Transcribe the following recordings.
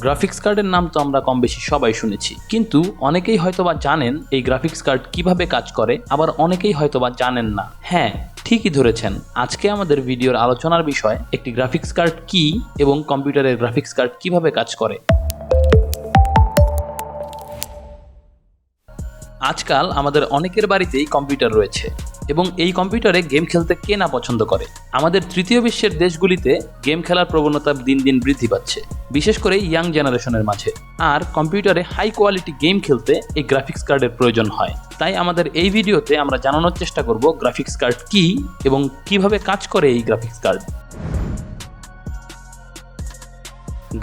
Graphics কার্ডের নাম তো আমরা কম বেশি সবাই শুনেছি, কিন্তু অনেকেই হয়তোবা জানেন এই গ্রাফিক্স কার্ড কিভাবে কাজ করে, আবার অনেকেই হয়তোবা জানেন না। হ্যাঁ, ঠিকই ধরেছেন, আজকে আমাদের ভিডিওর আলোচনার বিষয় একটি গ্রাফিক্স কার্ড কি এবং কম্পিউটারের গ্রাফিক্স কার্ড কিভাবে কাজ করে। আজকাল আমাদের অনেকের বাড়িতেই কম্পিউটার রয়েছে এবং এই কম্পিউটারে গেম খেলতে কে না পছন্দ করে। আমাদের তৃতীয় বিশ্বের দেশগুলিতে গেম খেলার প্রবণতা দিন দিন বৃদ্ধি পাচ্ছে, বিশেষ করে ইয়াং জেনারেশনের মাঝে। আর কম্পিউটারে হাই কোয়ালিটি গেম খেলতে এই গ্রাফিক্স কার্ডের প্রয়োজন হয়। তাই আমাদের এই ভিডিওতে আমরা জানানোর চেষ্টা করব গ্রাফিক্স কার্ড কি এবং কিভাবে কাজ করে এই গ্রাফিক্স কার্ড।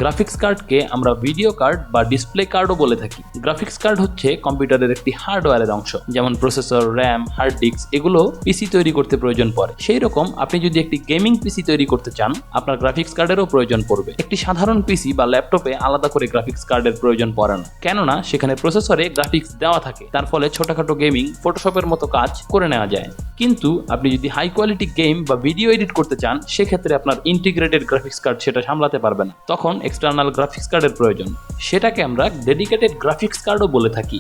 গ্রাফিক্স কার্ডকে আমরা ভিডিও কার্ড বা ডিসপ্লে কার্ডও বলে থাকি। গ্রাফিক্স কার্ড হচ্ছে কম্পিউটারের একটি হার্ডওয়্যারের অংশ, যেমন প্রসেসর, র্যাম, হার্ড ডিস্ক, এগুলো পিসি তৈরি করতে প্রয়োজন পড়ে। সেই রকম আপনি যদি একটি গেমিং পিসি তৈরি করতে চান, আপনার গ্রাফিক্স কার্ডেরও প্রয়োজন পড়বে। একটি সাধারণ পিসি বা ল্যাপটপে আলাদা করে গ্রাফিক্স কার্ডের প্রয়োজন পড়ে না, কেননা সেখানে প্রসেসরে গ্রাফিক্স দেওয়া থাকে। তার ফলে ছোটখাটো গেমিং, ফটোশপের মতো কাজ করে নেওয়া যায়। কিন্তু আপনি যদি হাই কোয়ালিটি গেম বা ভিডিও এডিট করতে চান, সেক্ষেত্রে আপনার ইন্টিগ্রেটেড গ্রাফিক্স কার্ড সেটা সামলাতে পারবে না। তখন এক্সটার্নাল গ্রাফিক্স কার্ডের প্রয়োজন, সেটাকে আমরা ডেডিকেটেড গ্রাফিক্স কার্ডও বলে থাকি।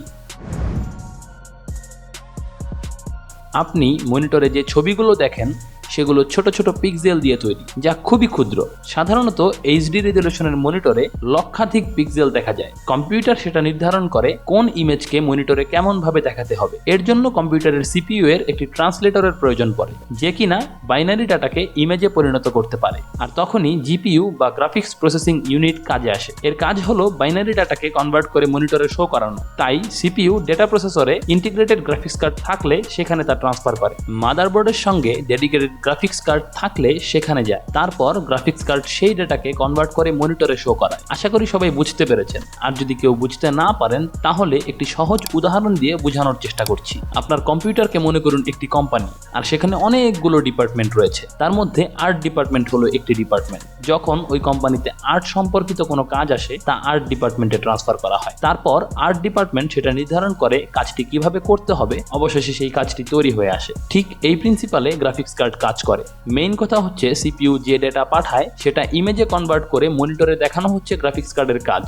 আপনি মনিটরে যে ছবিগুলো দেখেন সেগুলো ছোট ছোট পিক্সেল দিয়ে তৈরি, যা খুবই ক্ষুদ্র। সাধারণত এইচডি রেজলিউশনের মনিটরে লক্ষাধিক পিক্সেল দেখা যায়। কম্পিউটার সেটা নির্ধারণ করে কোন ইমেজকে মনিটরে কেমন ভাবে দেখাতে হবে। এর জন্য কম্পিউটারের সিপিইউ এর একটি ট্রান্সলেটরের প্রয়োজন পড়ে, যে কিনা বাইনারি ডাটাকে ইমেজে পরিণত করতে পারে। আর তখনই জিপিইউ বা গ্রাফিক্স প্রসেসিং ইউনিট কাজে আসে। এর কাজ হলো বাইনারি ডাটাকে কনভার্ট করে মনিটরে শো করানো। তাই সিপিইউ ডেটা প্রসেসরে ইন্টিগ্রেটেড গ্রাফিক্স কার্ড থাকলে সেখানে তা ট্রান্সফার করে। মাদারবোর্ডের সঙ্গে ডেডিকেটেড গ্রাফিক্স কার্ড থাকলে সেখানে যায়। তারপর গ্রাফিক্স কার্ড সেই ডেটাকে কনভার্ট করে মনিটরে শো করায়। আশা করি সবাই বুঝতে পেরেছেন। আর যদি কেউ বুঝতে না পারেন, তাহলে একটি সহজ উদাহরণ দিয়ে বোঝানোর চেষ্টা করছি। আপনার কম্পিউটারকে মনে করুন একটি কোম্পানি, আর সেখানে অনেকগুলো ডিপার্টমেন্ট রয়েছে। তার মধ্যে আর্ট ডিপার্টমেন্ট হলো একটি ডিপার্টমেন্ট। যখন ওই কোম্পানিতে আর্ট সম্পর্কিত কোনো কাজ আসে, তা আর্ট ডিপার্টমেন্টে ট্রান্সফার করা হয়। তারপর আর্ট ডিপার্টমেন্ট সেটা নির্ধারণ করে কাজটি কিভাবে করতে হবে। অবশেষে সেই কাজটি তৈরি হয়ে আসে। ঠিক এই প্রিন্সিপালে গ্রাফিক্স কার্ড কাজ করে। মেইন কথা হচ্ছে সিপিইউ যে ডেটা পাঠায় সেটা ইমেজে কনভার্ট করে মনিটরে দেখানো হচ্ছে গ্রাফিক্স কার্ডের কাজ।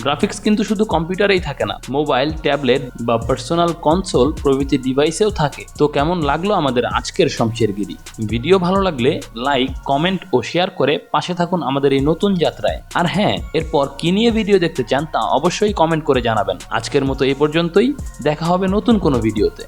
গ্রাফিক্স কিন্তু শুধু কম্পিউটারেই থাকে না, মোবাইল, ট্যাবলেট বা পার্সোনাল কনসোল প্রভৃতি ডিভাইসেও থাকে। তো কেমন লাগলো আমাদের আজকের শমশেরগিরি? ভিডিও ভালো লাগলে লাইক, কমেন্ট ও শেয়ার করে পাশে থাকুন আমাদের এই নতুন যাত্রায়। আর হ্যাঁ, এরপর কি নিয়ে ভিডিও দেখতে চান তা অবশ্যই কমেন্ট করে জানাবেন। আজকের মতো এই পর্যন্তই, দেখা হবে নতুন কোনো ভিডিওতে।